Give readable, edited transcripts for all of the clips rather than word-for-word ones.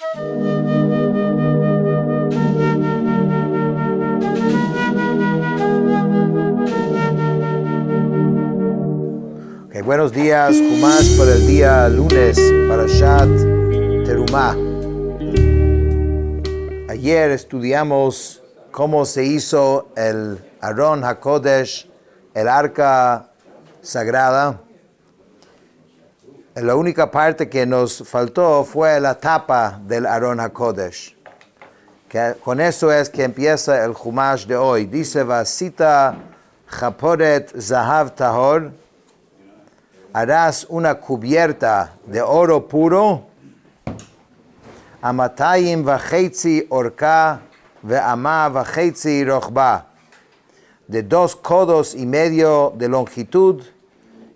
Okay, buenos días, Jumash para el día lunes, Parashat Terumah. Ayer estudiamos cómo se hizo el Aron HaKodesh, el arca sagrada. La única parte que nos faltó fue la tapa del Aron HaKodesh. Con eso es que empieza el Jumash de hoy. Dice, Vasita Chaporet Zahav Tahor. Harás una cubierta de oro puro, amatayim vachetzi orka ve'ama vachetzi rochba, de 2 codos y medio de longitud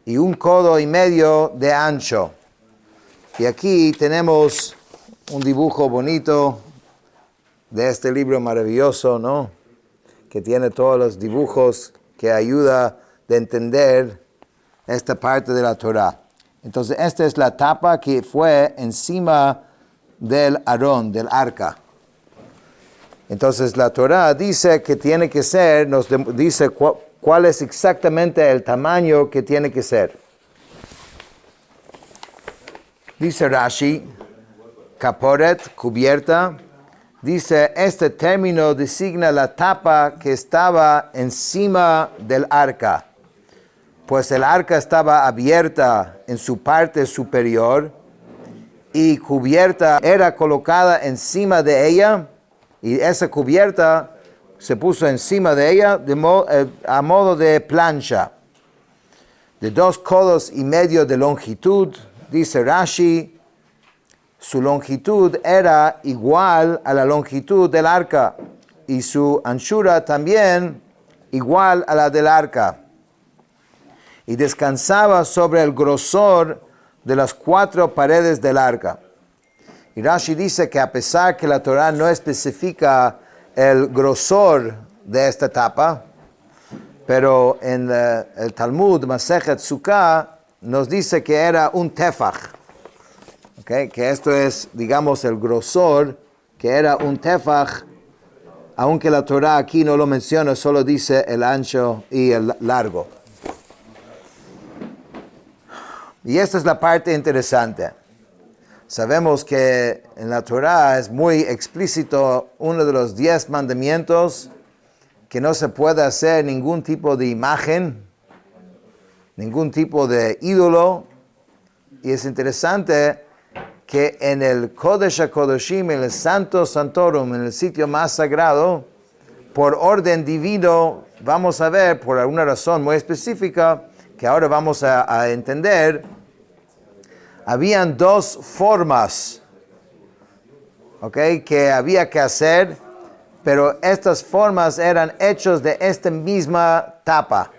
y 1 codo y medio de ancho. Y aquí tenemos un dibujo bonito de este libro maravilloso, ¿no? Que tiene todos los dibujos que ayuda de entender esta parte de la Torah. Entonces, esta es la tapa que fue encima del Aarón, del arca. Entonces, la Torah dice que tiene que ser, nos dice cuál es exactamente el tamaño que tiene que ser. Dice Rashi, kaporet, cubierta. Dice, este término designa la tapa que estaba encima del arca. Pues el arca estaba abierta en su parte superior y cubierta era colocada encima de ella, y esa cubierta se puso encima de ella a modo de plancha, de 2 codos y medio de longitud. Dice Rashi, su longitud era igual a la longitud del arca y su anchura también igual a la del arca. Y descansaba sobre el grosor de las 4 paredes del arca. Y Rashi dice que a pesar que la Torah no especifica el grosor de esta tapa, pero en el Talmud, Masechet Sukkah, nos dice que era un tefach. ¿Okay? Que esto es, digamos, el grosor, que era un tefach, aunque la Torah aquí no lo menciona, solo dice el ancho y el largo. Y esta es la parte interesante. Sabemos que en la Torah es muy explícito uno de los 10 mandamientos, que no se puede hacer ningún tipo de imagen, ningún tipo de ídolo. Y es interesante que en el Kodesh HaKodeshim, en el Santo Santorum, en el sitio más sagrado, por orden divino, vamos a ver, por alguna razón muy específica, que ahora vamos a entender, habían 2 formas, ¿okay? Que había que hacer, pero estas formas eran hechas de esta misma tapa.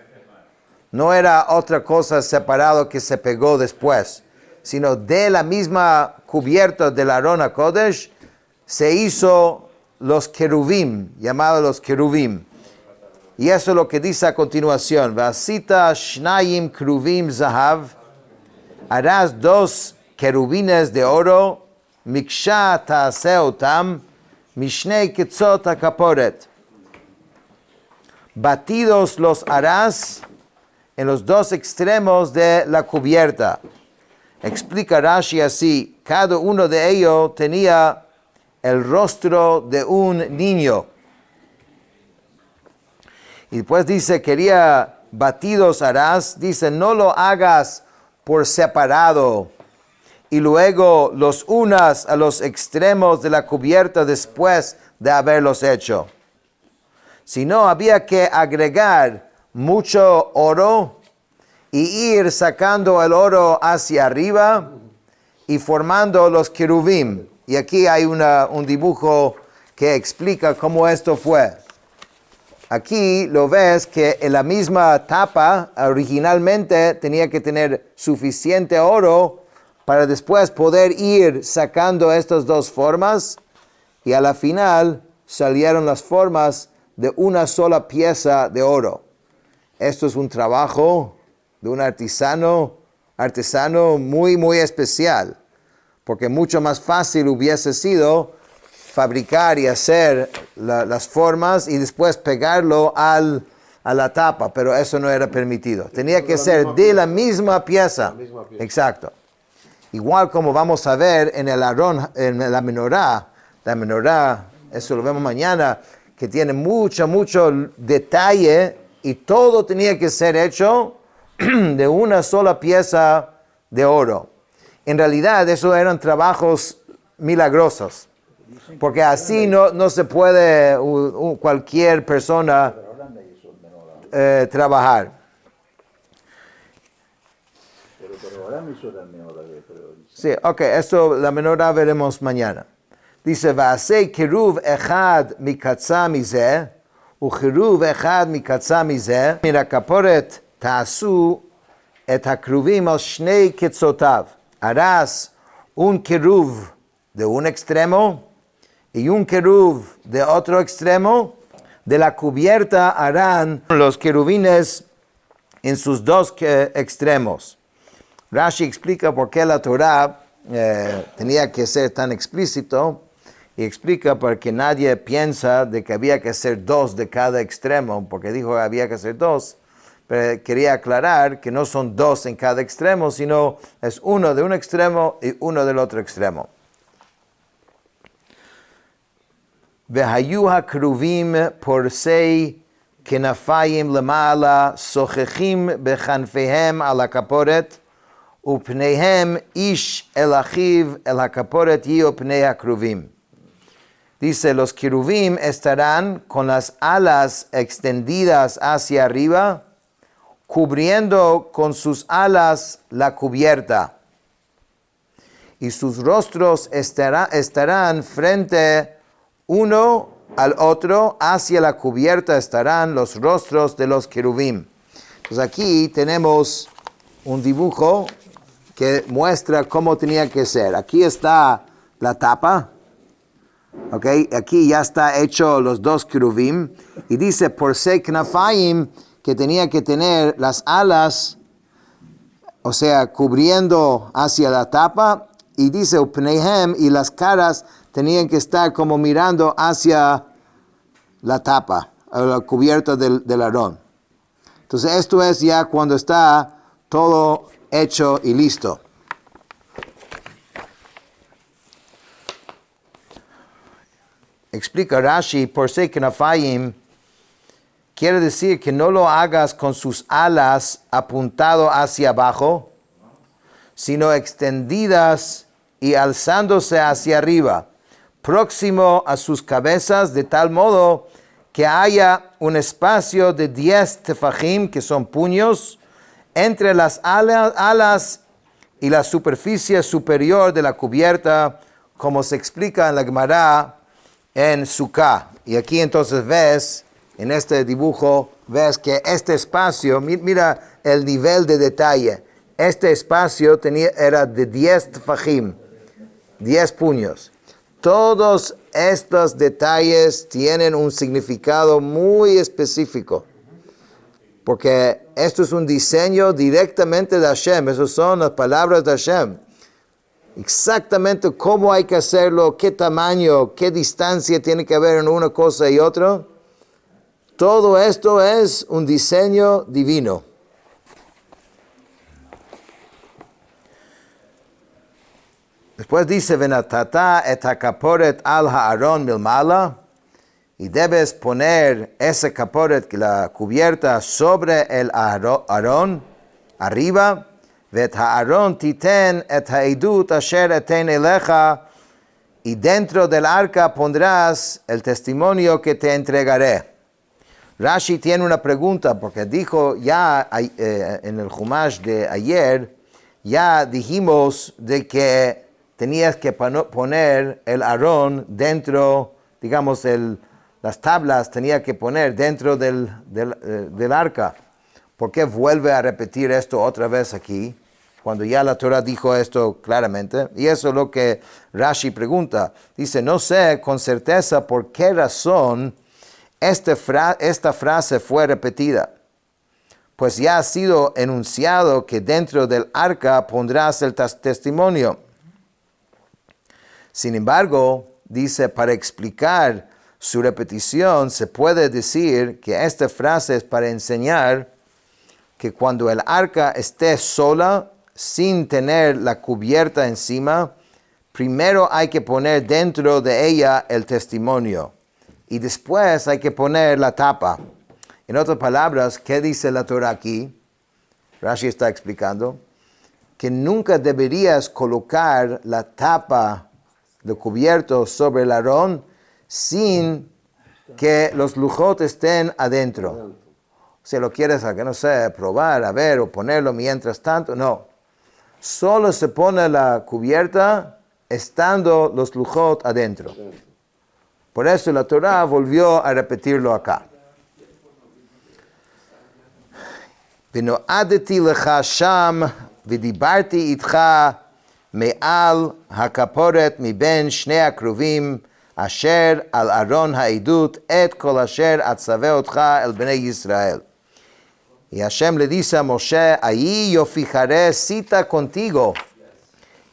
No era otra cosa separado que se pegó después, sino de la misma cubierta del Aron HaKodesh se hizo los querubim, llamados los querubim. Y eso es lo que dice a continuación. Vasita shnayim keruvim zahav. Harás 2 querubines de oro. Miksha ta'aseh otam. Mishnei ketzot hakaporet. Batidos los harás en los 2 extremos de la cubierta. Explica Rashi así. Cada uno de ellos tenía el rostro de un niño. Y después dice, quería batidos harás. Dice, no lo hagas por separado y luego los unas a los extremos de la cubierta después de haberlos hecho. Sino había que agregar mucho oro y ir sacando el oro hacia arriba y formando los querubim. Y aquí hay un dibujo que explica cómo esto fue. Aquí lo ves que en la misma tapa originalmente tenía que tener suficiente oro para después poder ir sacando estas 2 formas, y a la final salieron las formas de una sola pieza de oro. Esto es un trabajo de un artesano muy, muy especial, porque mucho más fácil hubiese sido fabricar y hacer las formas y después pegarlo a la tapa, pero eso no era permitido. Tenía que ser de la misma pieza. Exacto. Igual como vamos a ver en el Aarón, en la menorá, eso lo vemos mañana, que tiene mucho detalle y todo tenía que ser hecho de una sola pieza de oro. En realidad, eso eran trabajos milagrosos, porque así no se puede cualquier persona trabajar. Sí, ok, esto la menorá veremos mañana. Dice, Va'asei kiruv echad mikatza mizeh, uchiruv echad mikatza mizeh, מן הכפורת תעשו את הכרובים על שני קצותיו. Harás un querub de un extremo y un querub de otro extremo. De la cubierta harán los querubines en sus dos extremos. Rashi explica por qué la Torah tenía que ser tan explícito y explica porque nadie piensa de que había que hacer dos de cada extremo, porque dijo que había que hacer dos, pero quería aclarar que no son dos en cada extremo, sino es uno de un extremo y uno del otro extremo. והיו הכרובים פורסי כנפיים למעלה, שוחחים בכנפיהם על הכפורת, ופניהם איש אל אחיו, אל הכפורת יהיו פני הכרובים. Dice, los querubim estarán con las alas extendidas hacia arriba, cubriendo con sus alas la cubierta. Y sus rostros estarán frente uno al otro, hacia la cubierta estarán los rostros de los querubim. Pues aquí tenemos un dibujo que muestra cómo tenía que ser. Aquí está la tapa. Okay, aquí ya está hecho los dos querubim y dice por se knafayim que tenía que tener las alas, o sea, cubriendo hacia la tapa, y dice upneihem, y las caras tenían que estar como mirando hacia la tapa, a la cubierta del Aarón. Entonces esto es ya cuando está todo hecho y listo. Explica Rashi, por se knafayim, quiere decir que no lo hagas con sus alas apuntado hacia abajo, sino extendidas y alzándose hacia arriba, próximo a sus cabezas, de tal modo que haya un espacio de 10 tefajim, que son puños, entre las alas y la superficie superior de la cubierta, como se explica en la Gemara en Sukkah. Y aquí entonces ves, en este dibujo, ves que este espacio, mira el nivel de detalle. Este espacio era de 10 tefajim, 10 puños. Todos estos detalles tienen un significado muy específico, porque esto es un diseño directamente de Hashem. Esas son las palabras de Hashem. Exactamente cómo hay que hacerlo, qué tamaño, qué distancia tiene que haber en una cosa y otra. Todo esto es un diseño divino. Después dice, Venatata et hakaporet al haaron milmala, y debes poner ese kaporet, la cubierta, sobre el Aarón, arriba. ואת הארון תיתן את העדות אשר אתן אליך, y dentro del arca pondrás el testimonio que te entregaré. Rashi tiene una pregunta, porque dijo ya en el Chumash de ayer, ya dijimos de que tenías que poner el Aarón dentro, digamos, las tablas tenía que poner dentro del arca. ¿Por qué vuelve a repetir esto otra vez aquí, cuando ya la Torah dijo esto claramente? Y eso es lo que Rashi pregunta. Dice, no sé con certeza por qué razón esta frase fue repetida. Pues ya ha sido enunciado que dentro del arca pondrás el testimonio. Sin embargo, dice, para explicar su repetición, se puede decir que esta frase es para enseñar que cuando el arca esté sola, sin tener la cubierta encima, primero hay que poner dentro de ella el testimonio y después hay que poner la tapa. En otras palabras, ¿qué dice la Torah aquí? Rashi está explicando que nunca deberías colocar la tapa de cubierto sobre el Aarón sin que los lujot estén adentro. Si lo quieres, no sé, probar, a ver, o ponerlo mientras tanto, no. Solo se pone la cubierta estando los lujot adentro. Por eso la Torah volvió a repetirlo acá. ונועדתי לך שם ודיברתי איתך מעל הכפורת מבין שני הקרובים אשר על ארון העדות את כל אשר אצווה אותך אל בני ישראל. Y Hashem le dice a Moshe, ahí yo fijaré cita contigo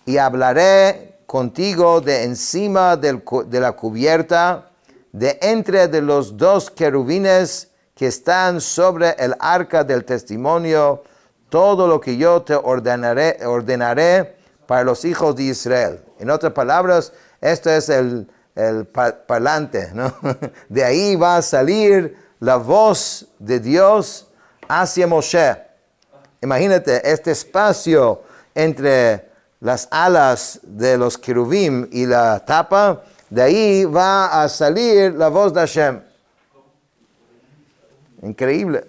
y hablaré contigo de encima de la cubierta, de entre de los dos querubines que están sobre el arca del testimonio, todo lo que yo te ordenaré para los hijos de Israel. En otras palabras, esto es el parlante, ¿no? De ahí va a salir la voz de Dios hacia Moshe. Imagínate este espacio entre las alas de los querubim y la tapa, de ahí va a salir la voz de Hashem. Increíble.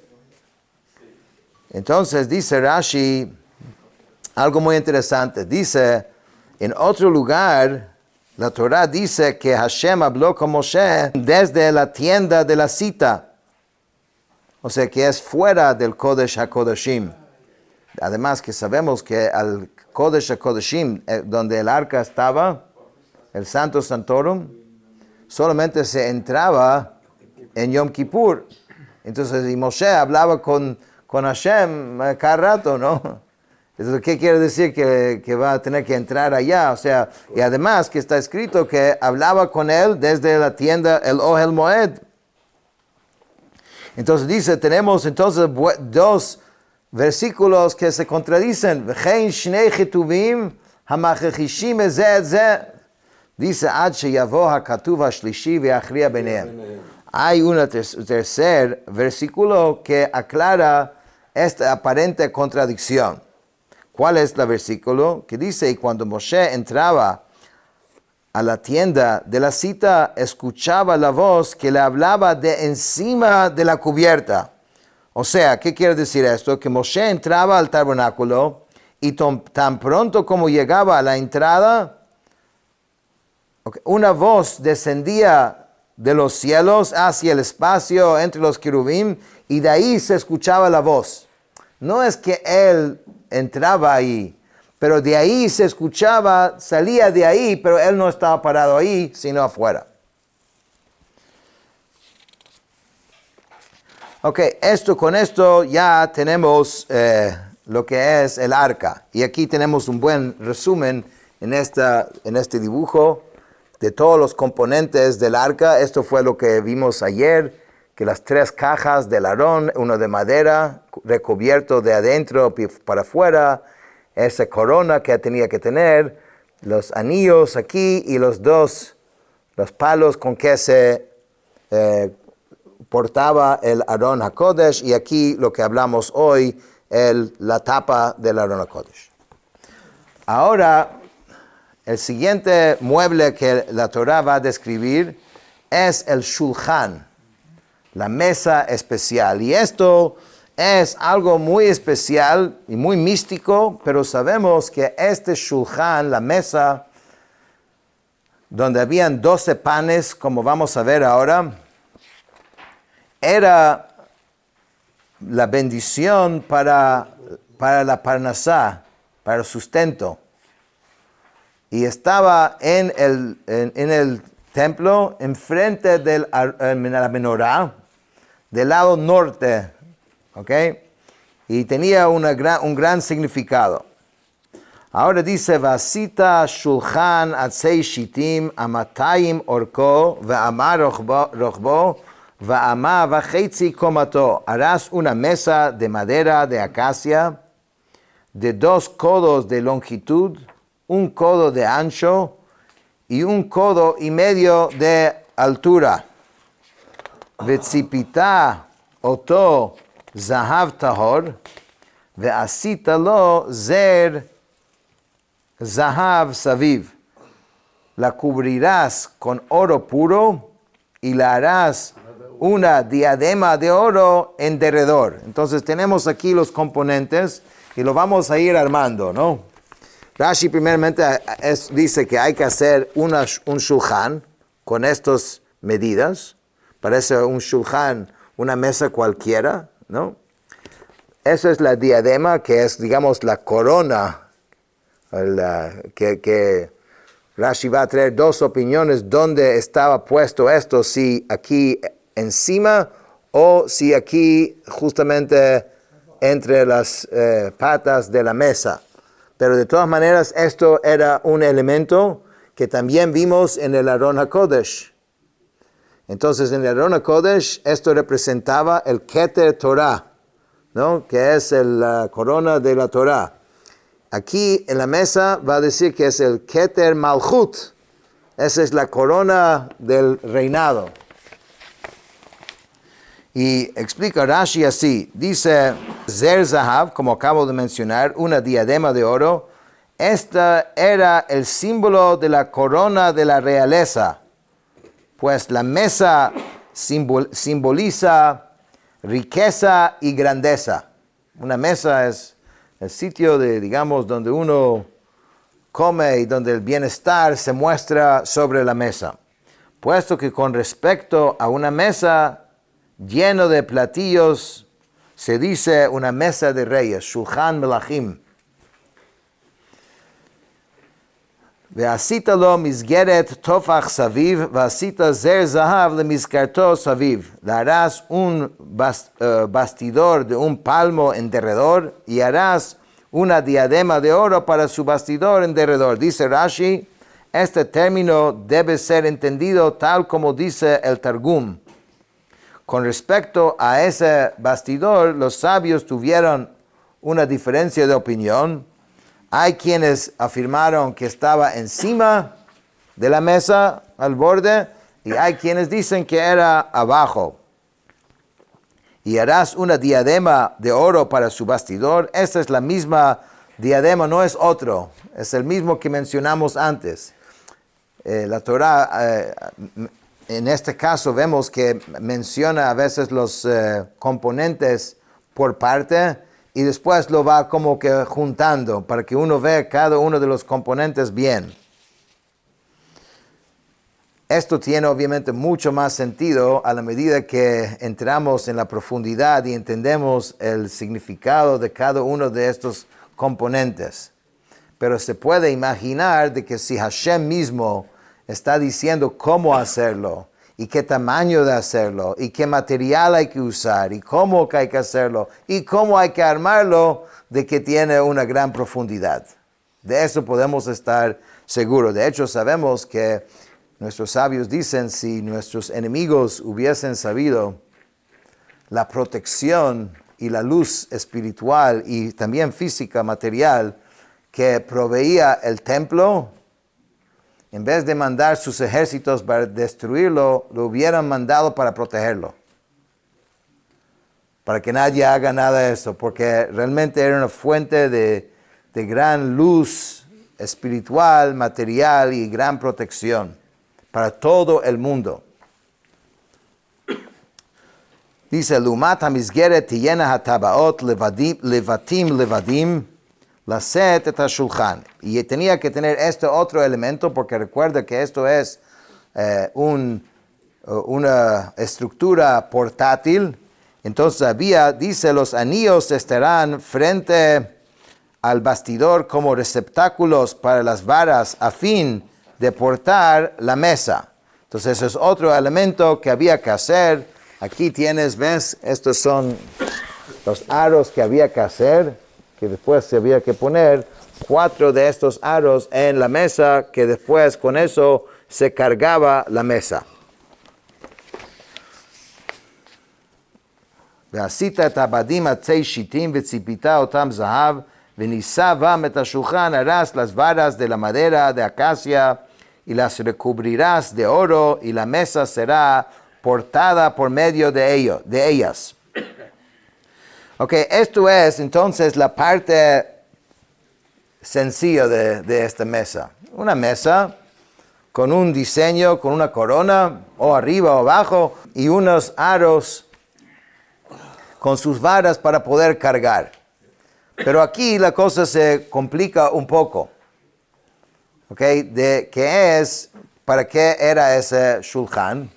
Entonces dice Rashi algo muy interesante. Dice, en otro lugar, la Torah dice que Hashem habló con Moshe desde la tienda de la cita. O sea que es fuera del Kodesh HaKodashim. Además que sabemos que al Kodesh HaKodashim, donde el arca estaba, el Santo Santorum, solamente se entraba en Yom Kippur. Entonces, y Moshe hablaba con Hashem cada rato, ¿no? Entonces, ¿qué quiere decir? Que va a tener que entrar allá. O sea, y además que está escrito que hablaba con él desde la tienda, el Ohel Moed. Entonces dice, tenemos entonces dos versículos que se contradicen. Dice, hay un tercer versículo que aclara esta aparente contradicción. ¿Cuál es el versículo? Que dice, y cuando Moshe entraba a la tienda de la cita, escuchaba la voz que le hablaba de encima de la cubierta. O sea, ¿qué quiere decir esto? Que Moshe entraba al tabernáculo y tan pronto como llegaba a la entrada, una voz descendía de los cielos hacia el espacio entre los querubín y de ahí se escuchaba la voz. No es que él entraba ahí, pero de ahí se escuchaba, salía de ahí, pero él no estaba parado ahí, sino afuera. Ok, con esto ya tenemos lo que es el arca. Y aquí tenemos un buen resumen en este dibujo de todos los componentes del arca. Esto fue lo que vimos ayer, que las 3 cajas del Aarón, uno de madera, recubierto de adentro para afuera, esa corona que tenía que tener, los anillos aquí y los palos con que se portaba el Aarón HaKodesh, y aquí lo que hablamos hoy, la tapa del Aarón HaKodesh. Ahora, el siguiente mueble que la Torah va a describir es el Shulchan, la mesa especial. Y esto es algo muy especial y muy místico, pero sabemos que este Shulchan, la mesa, donde habían 12 panes, como vamos a ver ahora, era la bendición para la parnasá, para el sustento. Y estaba en el templo, enfrente de la menorá, del lado norte, ¿ok? Y tenía un gran significado. Ahora dice, Vasita shulchan atzei shitim amatayim orko ve'ama rochbo ve'ama vachetzi komato. Harás una mesa de madera de acacia de 2 codos de longitud, 1 codo de ancho y 1 codo y medio de altura. Vetzipita oto zahav tahor ve'asita lo zer zahav saviv. La cubrirás con oro puro y la harás una diadema de oro en derredor. Entonces tenemos aquí los componentes y lo vamos a ir armando, ¿no? Rashi primeramente dice que hay que hacer un shulchan con estas medidas. Parece un shulchan, una mesa cualquiera, ¿no? Esa es la diadema, que es, digamos, la corona, que Rashi va a traer 2 opiniones dónde estaba puesto esto, si aquí encima o si aquí justamente entre las patas de la mesa. Pero de todas maneras esto era un elemento que también vimos en el Aron HaKodesh. Entonces en el Aron HaKodesh esto representaba el Keter Torah, ¿no? Que es la corona de la Torah. Aquí en la mesa va a decir que es el Keter Malchut. Esa es la corona del reinado. Y explica Rashi así. Dice, Zer Zahav, como acabo de mencionar, una diadema de oro. Esta era el símbolo de la corona de la realeza. Pues la mesa simboliza riqueza y grandeza. Una mesa es el sitio de, digamos, donde uno come y donde el bienestar se muestra sobre la mesa. Puesto que con respecto a una mesa lleno de platillos, se dice una mesa de reyes, Shulchan Melachim. Ve'asita lo misgeret tofach saviv, ve'asita zer zahav le miskarto saviv. Le harás un bastidor de 1 palmo en derredor y harás una diadema de oro para su bastidor en derredor. Dice Rashi, este término debe ser entendido tal como dice el Targum. Con respecto a ese bastidor, los sabios tuvieron una diferencia de opinión. Hay quienes afirmaron que estaba encima de la mesa, al borde, y hay quienes dicen que era abajo. Y harás una diadema de oro para su bastidor. Esta es la misma diadema, no es otro, es el mismo que mencionamos antes. La Torah, en este caso, vemos que menciona a veces los componentes por parte y después lo va como que juntando para que uno vea cada uno de los componentes bien. Esto tiene obviamente mucho más sentido a la medida que entramos en la profundidad y entendemos el significado de cada uno de estos componentes. Pero se puede imaginar de que si Hashem mismo está diciendo cómo hacerlo, y qué tamaño de hacerlo, y qué material hay que usar, y cómo hay que hacerlo, y cómo hay que armarlo, de que tiene una gran profundidad. De eso podemos estar seguros. De hecho, sabemos que nuestros sabios dicen, si nuestros enemigos hubiesen sabido la protección y la luz espiritual y también física, material, que proveía el templo, en vez de mandar sus ejércitos para destruirlo, lo hubieran mandado para protegerlo. Para que nadie haga nada de eso, porque realmente era una fuente de gran luz espiritual, material y gran protección para todo el mundo. Dice, Lumat hamizgeret tiyena hatabaot levadim laset et hashulchan. Y tenía que tener este otro elemento, porque recuerda que esto es una estructura portátil. Entonces dice, los anillos estarán frente al bastidor como receptáculos para las varas a fin de portar la mesa. Entonces ese es otro elemento que había que hacer. Aquí tienes, ¿ves? Estos son los aros que había que hacer, que después se había que poner 4 de estos aros en la mesa, que después con eso se cargaba la mesa. ועשית את הבדים עצי שיטים וציפית אותם זהב, ונישא בם את השולחן, harás las varas de la madera de acacia, y las recubrirás de oro, y la mesa será portada por medio de ellas. Ok, esto es entonces la parte sencilla de esta mesa. Una mesa con un diseño, con una corona, o arriba o abajo, y unos aros con sus varas para poder cargar. Pero aquí la cosa se complica un poco. ¿Ok? De qué es, para qué era ese shulchan,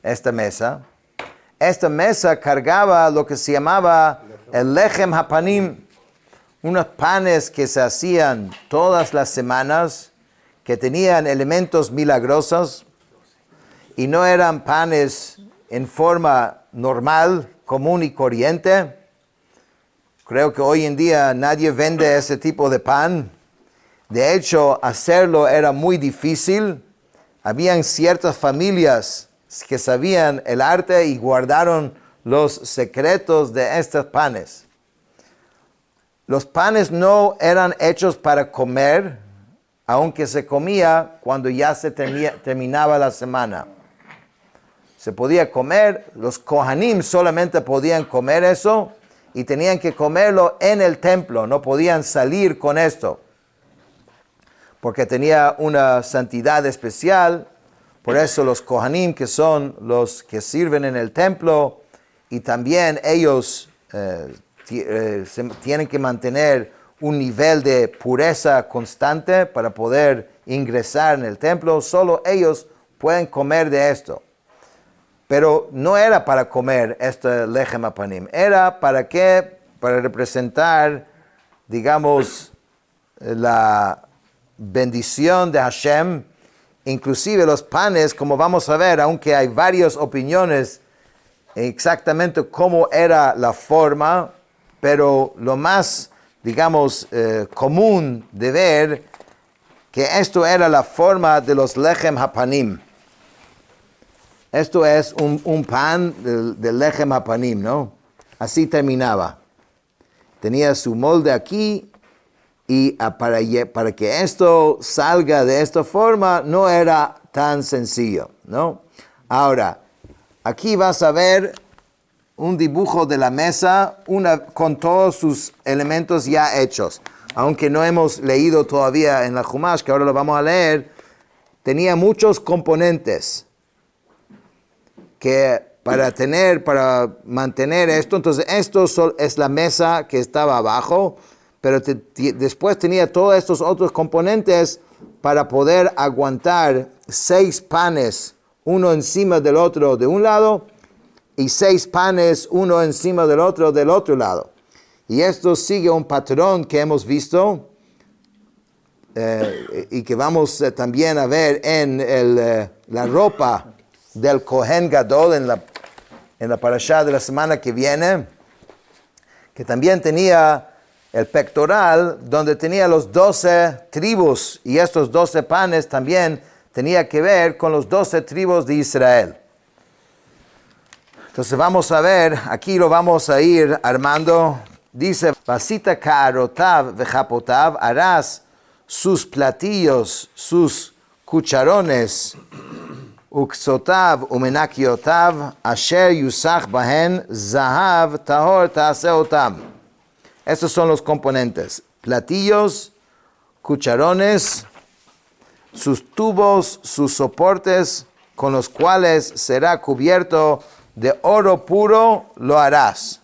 esta mesa. Esta mesa cargaba lo que se llamaba el lechem hapanim, unos panes que se hacían todas las semanas, que tenían elementos milagrosos, y no eran panes en forma normal, común y corriente. Creo que hoy en día nadie vende ese tipo de pan. De hecho, hacerlo era muy difícil. Habían ciertas familias que sabían el arte y guardaron los secretos de estos panes. Los panes no eran hechos para comer, aunque se comía cuando ya se terminaba la semana. Se podía comer, los kohanim solamente podían comer eso y tenían que comerlo en el templo, no podían salir con esto, porque tenía una santidad especial. Por eso los kohanim, que son los que sirven en el templo, y también ellos tienen que mantener un nivel de pureza constante para poder ingresar en el templo. Solo ellos pueden comer de esto. Pero no era para comer este lechem hapanim. Era para qué? Para representar, digamos, la bendición de Hashem. Inclusive los panes, como vamos a ver, aunque hay varias opiniones exactamente cómo era la forma, pero lo más, digamos, común de ver que esto era la forma de los lechem hapanim. Esto es un pan del lechem hapanim, ¿no? Así terminaba. Tenía su molde aquí, y para que esto salga de esta forma no era tan sencillo, ¿no? Ahora, aquí vas a ver un dibujo de la mesa, con todos sus elementos ya hechos. Aunque no hemos leído todavía en la Chumash, que ahora lo vamos a leer, tenía muchos componentes que para mantener esto. Entonces esto es la mesa que estaba abajo, pero después tenía todos estos otros componentes para poder aguantar 6 panes, uno encima del otro de un lado, y 6 panes, uno encima del otro lado. Y esto sigue un patrón que hemos visto y que vamos también a ver en la ropa del Kohen Gadol en la parashá de la semana que viene, que también tenía el pectoral donde tenía los 12 tribus, y estos 12 panes también tenía que ver con los 12 tribus de Israel. Entonces vamos a ver, aquí lo vamos a ir armando. Dice, vasita ka'arotav vejapotav, harás sus platillos, sus cucharones, uksotav umenakiotav, asher yusach bahen, zahav tahor ta'aseotam. Estos son los componentes: platillos, cucharones, sus tubos, sus soportes, con los cuales será cubierto de oro puro, lo harás.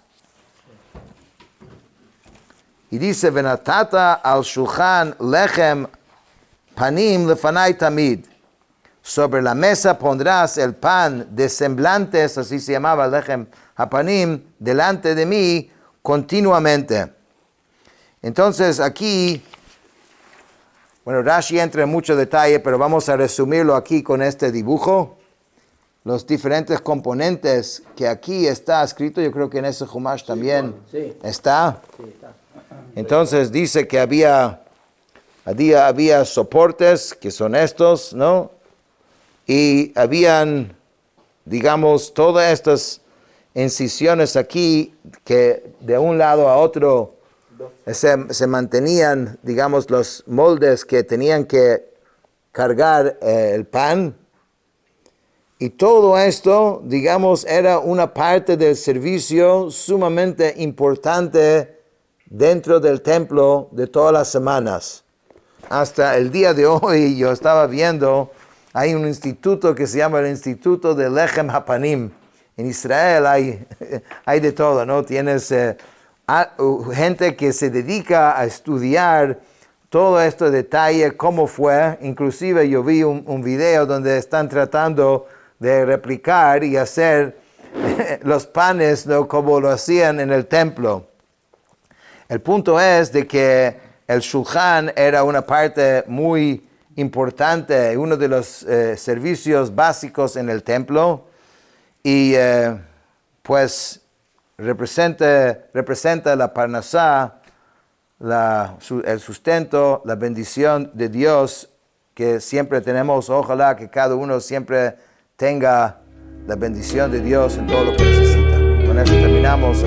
Y dice, venatata al shulchan lechem panim lefanai tamid. Sobre la mesa pondrás el pan de semblantes, así se llamaba lechem hapanim, delante de mí continuamente. Entonces aquí, bueno, Rashi entra en mucho detalle, pero vamos a resumirlo aquí con este dibujo. Los diferentes componentes que aquí está escrito, yo creo que en ese Chumash también sí. está. Sí, está. Entonces dice que había soportes, que son estos, ¿no? Y habían, digamos, todas estas incisiones aquí que de un lado a otro se mantenían, digamos, los moldes que tenían que cargar el pan. Y todo esto, digamos, era una parte del servicio sumamente importante dentro del templo de todas las semanas. Hasta el día de hoy yo estaba viendo, hay un instituto que se llama el Instituto de Lechem Hapanim. En Israel hay de todo, ¿no? Tienes gente que se dedica a estudiar todo este detalle, cómo fue. Inclusive yo vi un video donde están tratando de replicar y hacer los panes, ¿no? Como lo hacían en el templo. El punto es de que el Shulchan era una parte muy importante, uno de los servicios básicos en el templo, y pues representa la parnasá, el sustento, la bendición de Dios que siempre tenemos. Ojalá que cada uno siempre tenga la bendición de Dios en todo lo que necesita. Con eso terminamos.